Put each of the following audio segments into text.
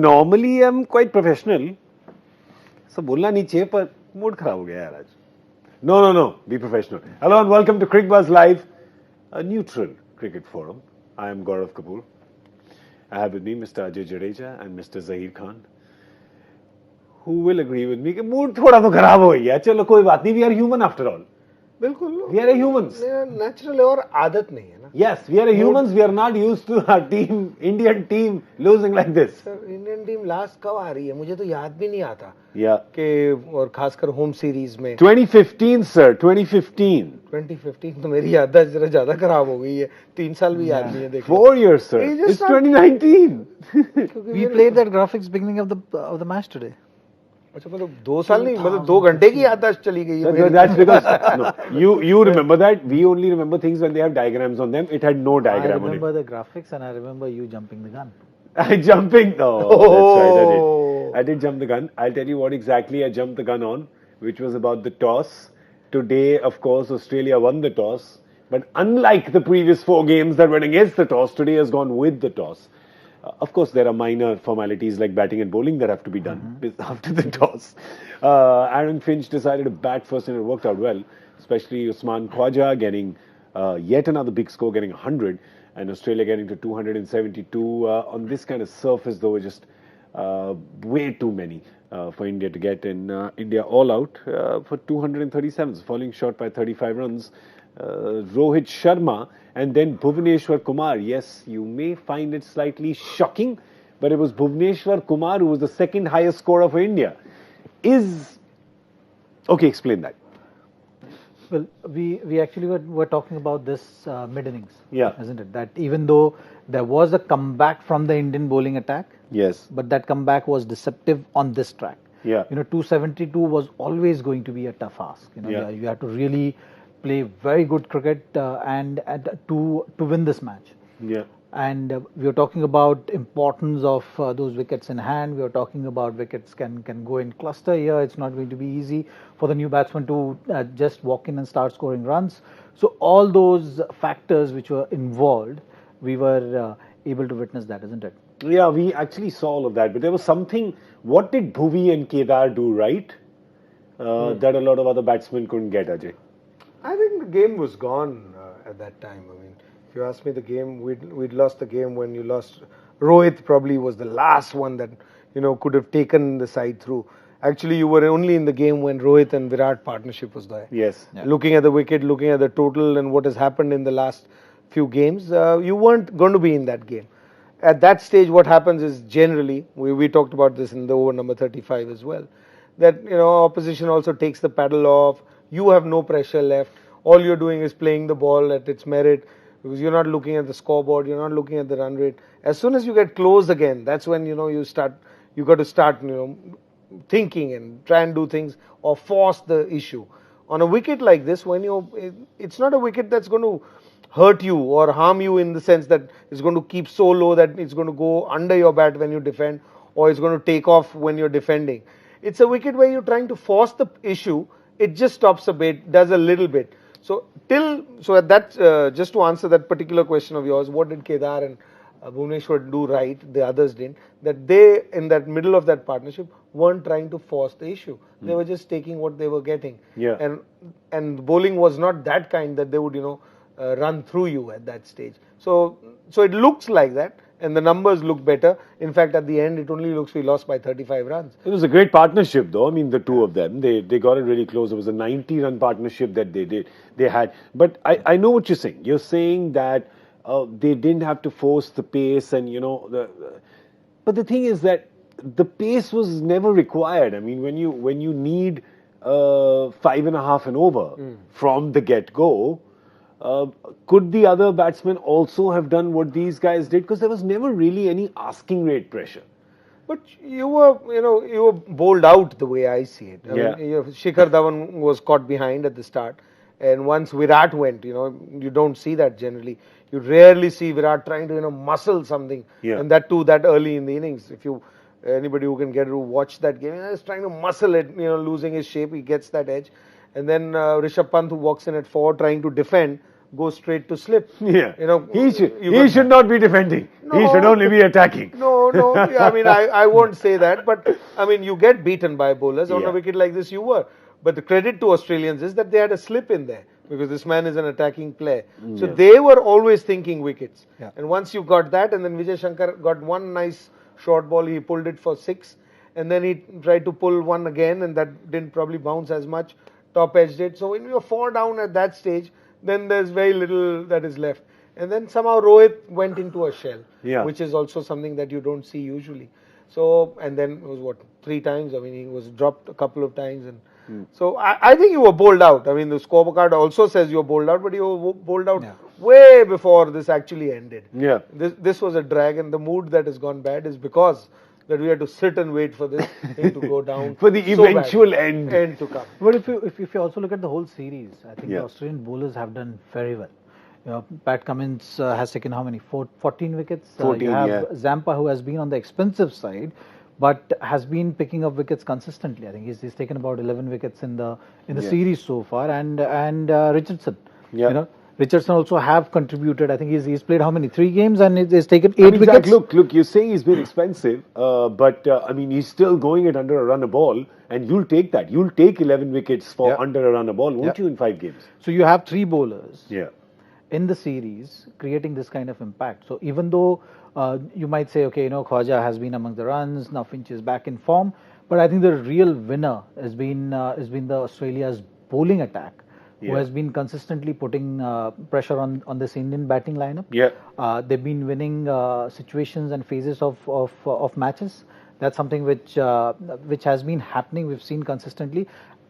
normally I'm quite professional. So बोलना नहीं चाहिए पर मूड खराब हो गया यार आज. No. Be professional. Hello and welcome to Cricket Buzz Live, a neutral cricket forum. I am Gaurav Kapoor. I have with me Mr. Ajay Jadeja and Mr. Zahir Khan, who will agree with me कि mood थोड़ा तो खराब हो गया. चलो कोई बात नहीं. We are human after all. बिल्कुल We are humans. नेचुरल है और आदत नहीं है ना. Yes, we are humans. We are not used to our team, Indian team, losing like this. Sir Indian team last कब आ रही है मुझे तो याद भी नहीं आता Yeah. कि और खासकर होम सीरीज में 2015, sir. 2015. 2015 तो मेरी याददाश्त जरा ज्यादा खराब हो गई है. 3 साल भी याद नहीं है. देखो 4 years, sir. He just It's 2019. We played that graphics beginning of the match today. अच्छा मतलब 2 साल नहीं मतलब 2 घंटे की याददाश्त चली गई है मेरी. That's because no, you remember that. We only remember things when they have diagrams on them. It had no I diagram on remember it. the graphics and I remember you jumping the gun. Jumping. Oh, that's right. I did. I did jump the gun. I'll tell you what exactly I jumped the gun on, which was about the toss. Today, of course, Australia won the toss. But unlike the previous 4 games that went against the toss, today has gone with the toss. Of course, there are minor formalities like batting and bowling that have to be done after the toss. Aaron Finch decided to bat first and it worked out well, especially Usman Khwaja getting yet another big score, getting 100, and Australia getting to 272. On this kind of surface, though, just way too many for India to get. In India all out for 237, falling short by 35 runs. Rohit Sharma and then Bhuvneshwar Kumar. Yes, you may find it slightly shocking, but it was Bhuvneshwar Kumar who was the second highest scorer for India. Okay, explain that. Well, we actually were talking about this mid innings. Yeah. Isn't it? That even though there was a comeback from the Indian bowling attack, Yes. but that comeback was deceptive on this track. Yeah. 272 was always going to be a tough ask. Yeah. You have to really play very good cricket and to win this match. Yeah. And we were talking about importance of those wickets in hand. We were talking about wickets can go in cluster here. It's not going to be easy for the new batsman to just walk in and start scoring runs. So all those factors which were involved, we were able to witness that, isn't it? Yeah, we actually saw all of that. But there was something. What did Bhuvi and Kedar do right that a lot of other batsmen couldn't get, Ajay? I think the game was gone at that time. I mean, if you ask me, the game we'd lost the game when you lost. Rohit probably was the last one that could have taken the side through. Actually, you were only in the game when Rohit and Virat partnership was there. Yes. Yeah. Looking at the wicket, looking at the total and what has happened in the last few games, you weren't going to be in that game. At that stage, what happens is generally, we talked about this in the over number 35 as well, that opposition also takes the paddle off. You have no pressure left. All you're doing is playing the ball at its merit because you're not looking at the scoreboard. You're not looking at the run rate. As soon as you get close again, that's when you got to start thinking and try and do things or force the issue. On a wicket like this, it's not a wicket that's going to hurt you or harm you in the sense that it's going to keep so low that it's going to go under your bat when you defend or it's going to take off when you're defending. It's a wicket where you're trying to force the issue. It just stops a bit, does a little bit. So at that, just to answer that particular question of yours, what did Kedar and Bhuvneshwar do right? The others didn't. That they, in that middle of that partnership, weren't trying to force the issue. They were just taking what they were getting. Yeah. And bowling was not that kind that they would run through you at that stage. So it looks like that. And the numbers look better. In fact, at the end, it only looks we lost by 35 runs. It was a great partnership, though. I mean, the two of them, they got it really close. It was a 90-run partnership that they had. But I know what you're saying. You're saying that they didn't have to force the pace, and but the thing is that the pace was never required. I mean, when you need 5.5 and over from the get-go. Could the other batsmen also have done what these guys did? Because there was never really any asking rate pressure. But you were bowled out the way I see it. I Yeah. mean, Shikhar Dhawan was caught behind at the start, and once Virat went, you don't see that generally. You rarely see Virat trying to muscle something, Yeah. and that too that early in the innings. If anybody who can get to watch that game, he's trying to muscle it, losing his shape, he gets that edge, and then Rishabh Pant who walks in at 4 trying to defend. go straight to slip. Yeah. You know, he you got- should not be defending. He No. should only be attacking. No, I mean, I won't say that, but I mean, you get beaten by bowlers on Yeah. a wicket like this. You were, but the credit to Australians is that they had a slip in there because this man is an attacking player. So Yeah. they were always thinking wickets. Yeah. And once you got that, and then Vijay Shankar got one nice short ball, he pulled it for 6, and then he tried to pull one again, and that didn't probably bounce as much. Top edged it. So when you're 4 down at that stage, then there's very little that is left. And then somehow Rohit went into a shell, Yeah. which is also something that you don't see usually. So, and then it was what, 3 times? I mean, he was dropped a couple of times. And so I think you were bowled out. I mean, the scorecard also says you were bowled out, but you were bowled out Yeah. way before this actually ended. Yeah. This was a drag, and the mood that has gone bad is because that we had to sit and wait for this thing to go down. For the so eventual badly. end. to come. But if you also look at the whole series, I think Yeah. the Australian bowlers have done very well. You know, Pat Cummins has taken how many? 14 wickets. 14, you have yeah. Zampa, who has been on the expensive side, but has been picking up wickets consistently. I think he's taken about 11 wickets in the Yeah. series so far, and Richardson. Yeah. You know, Richardson also have contributed. I think he's played how many? 3 games, and he's taken 8 I mean, Zach, wickets. look, you're saying he's been expensive, but I mean, he's still going it under a run a ball, and you'll take that. You'll take 11 wickets for Yeah. under a run a ball, won't Yeah. you, in 5 games? So you have 3 bowlers. Yeah. In the series, creating this kind of impact. So even though you might say, okay, you know, Khwaja has been among the runs, now Finch is back in form, but I think the real winner has been the Australia's bowling attack, who Yeah. has been consistently putting pressure on this Indian batting lineup. Yeah. They've been winning situations and phases of matches. That's something which has been happening. We've seen consistently.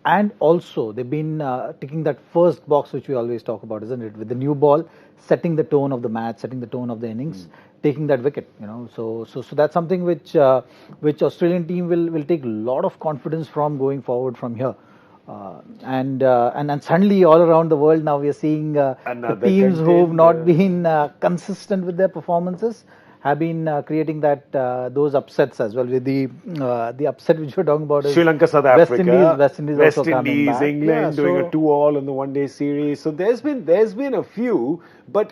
And also, they've been ticking that first box which we always talk about, isn't it? With the new ball, setting the tone of the match, setting the tone of the innings, taking that wicket. You know, so that's something which Australian team will take a lot of confidence from going forward from here. And suddenly all around the world now we are seeing the Another teams who've not contender. been consistent with their performances have been creating those upsets as well. With the upset which we're talking about is Sri Lanka, South West Africa, West Indies also coming Indies, back. England Yeah, doing so- a 2-all on the one-day series. So there's been a few, but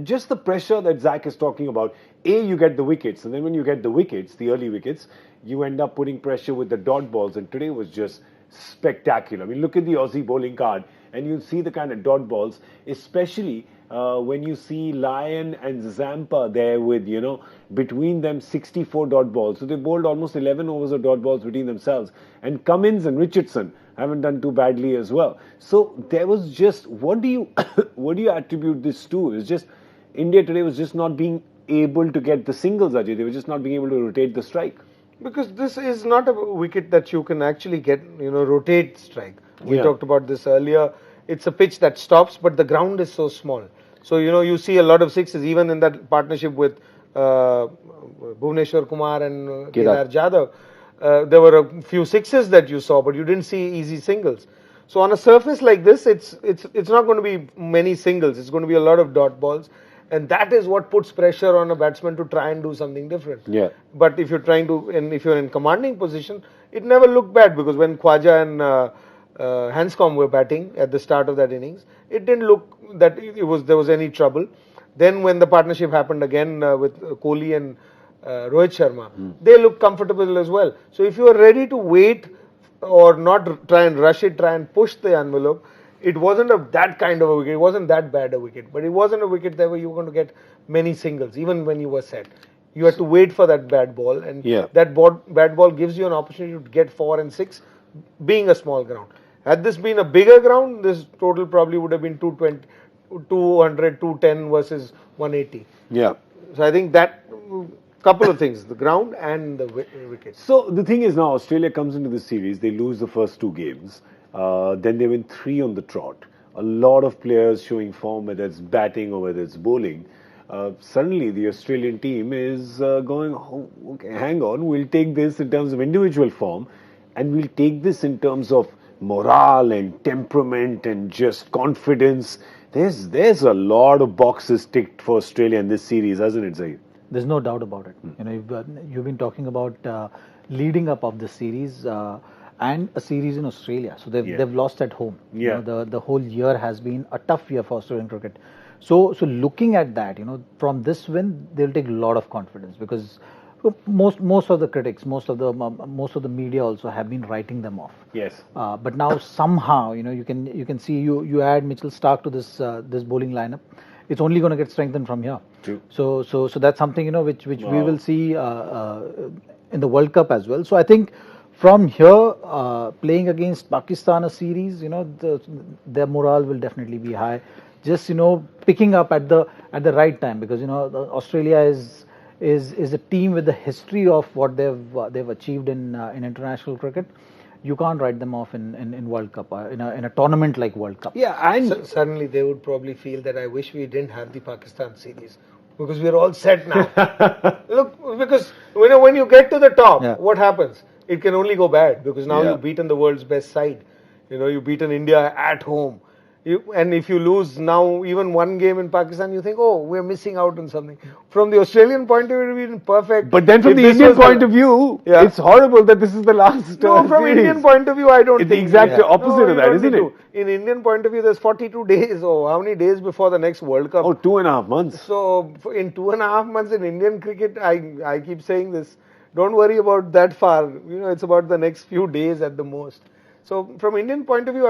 just the pressure that Zach is talking about. You get the wickets, and then when you get the wickets, the early wickets, you end up putting pressure with the dot balls. And today was just spectacular. I mean, look at the Aussie bowling card, and you see the kind of dot balls, especially when you see Lyon and Zampa there with, you know, between them 64 dot balls. So they bowled almost 11 overs of dot balls between themselves. And Cummins and Richardson haven't done too badly as well. So there was just, what do you what do you attribute this to? It's just India today was just not being able to get the singles, Ajay. They were just not being able to rotate the strike. Because this is not a wicket that you can actually get, you know, rotate strike. We Yeah. talked about this earlier. It's a pitch that stops, but the ground is so small. So, you know, you see a lot of sixes, even in that partnership with Bhuvneshwar Kumar and Kedar Jadhav. There were a few sixes that you saw, but you didn't see easy singles. So on a surface like this, it's not going to be many singles. It's going to be a lot of dot balls. And that is what puts pressure on a batsman to try and do something different. Yeah. But if you're trying to, and if you're in commanding position, it never looked bad because when Khwaja and Hanscom were batting at the start of that innings, it didn't look that there was any trouble. Then when the partnership happened again with Kohli and Rohit Sharma, they looked comfortable as well. So if you are ready to wait or not try and rush it, try and push the envelope, it wasn't that kind of a wicket. It wasn't that bad a wicket, but it wasn't a wicket that where you were going to get many singles, even when you were set. You had to wait for that bad ball, and that bad ball gives you an opportunity to get 4 and 6, being a small ground. Had this been a bigger ground, this total probably would have been 220, 200, 210 versus 180. Yeah. So I think that couple of things, the ground and the wickets. So the thing is now Australia comes into the series, they lose the first 2 games, then they win 3 on the trot. A lot of players showing form, whether it's batting or whether it's bowling. Suddenly the Australian team is going, oh, okay, hang on, we'll take this in terms of individual form and we'll take this in terms of morale and temperament and just confidence. There's a lot of boxes ticked for Australia in this series, hasn't it, Zaid? There's no doubt about it. You know, you've been talking about leading up of the series, and a series in Australia. So they've lost at home. Yeah. The whole year has been a tough year for Australian cricket. So looking at that, from this win, they'll take a lot of confidence because most of the critics, most of the media also have been writing them off. Yes. But now somehow, you can see you add Mitchell Stark to this bowling lineup. It's only going to get strengthened from here. True. So that's something which we will see in the World Cup as well. So I think from here, playing against Pakistan a series, their morale will definitely be high. Just picking up at the right time because Australia is a team with the history of what they've achieved in international cricket. You can't write them off in World Cup in a tournament like World Cup. Yeah, and suddenly they would probably feel that I wish we didn't have the Pakistan series because we're all set now. Look, because when you get to the top, what happens? It can only go bad because now you've beaten the world's best side. You've beaten India at home. And if you lose now even one game in Pakistan, you think, oh, we're missing out on something. From the Australian point of view, it would be perfect. But then from the Indian point of view, it's horrible that this is the last No, from series. Indian point of view, I don't think. It's the exact opposite of that, isn't it? In Indian point of view, there's 42 days. Oh, how many days before the next World Cup? Oh, 2.5 months. So in 2.5 months in Indian cricket, I keep saying this. Don't worry about that far. It's about the next few days at the most. So from Indian point of view,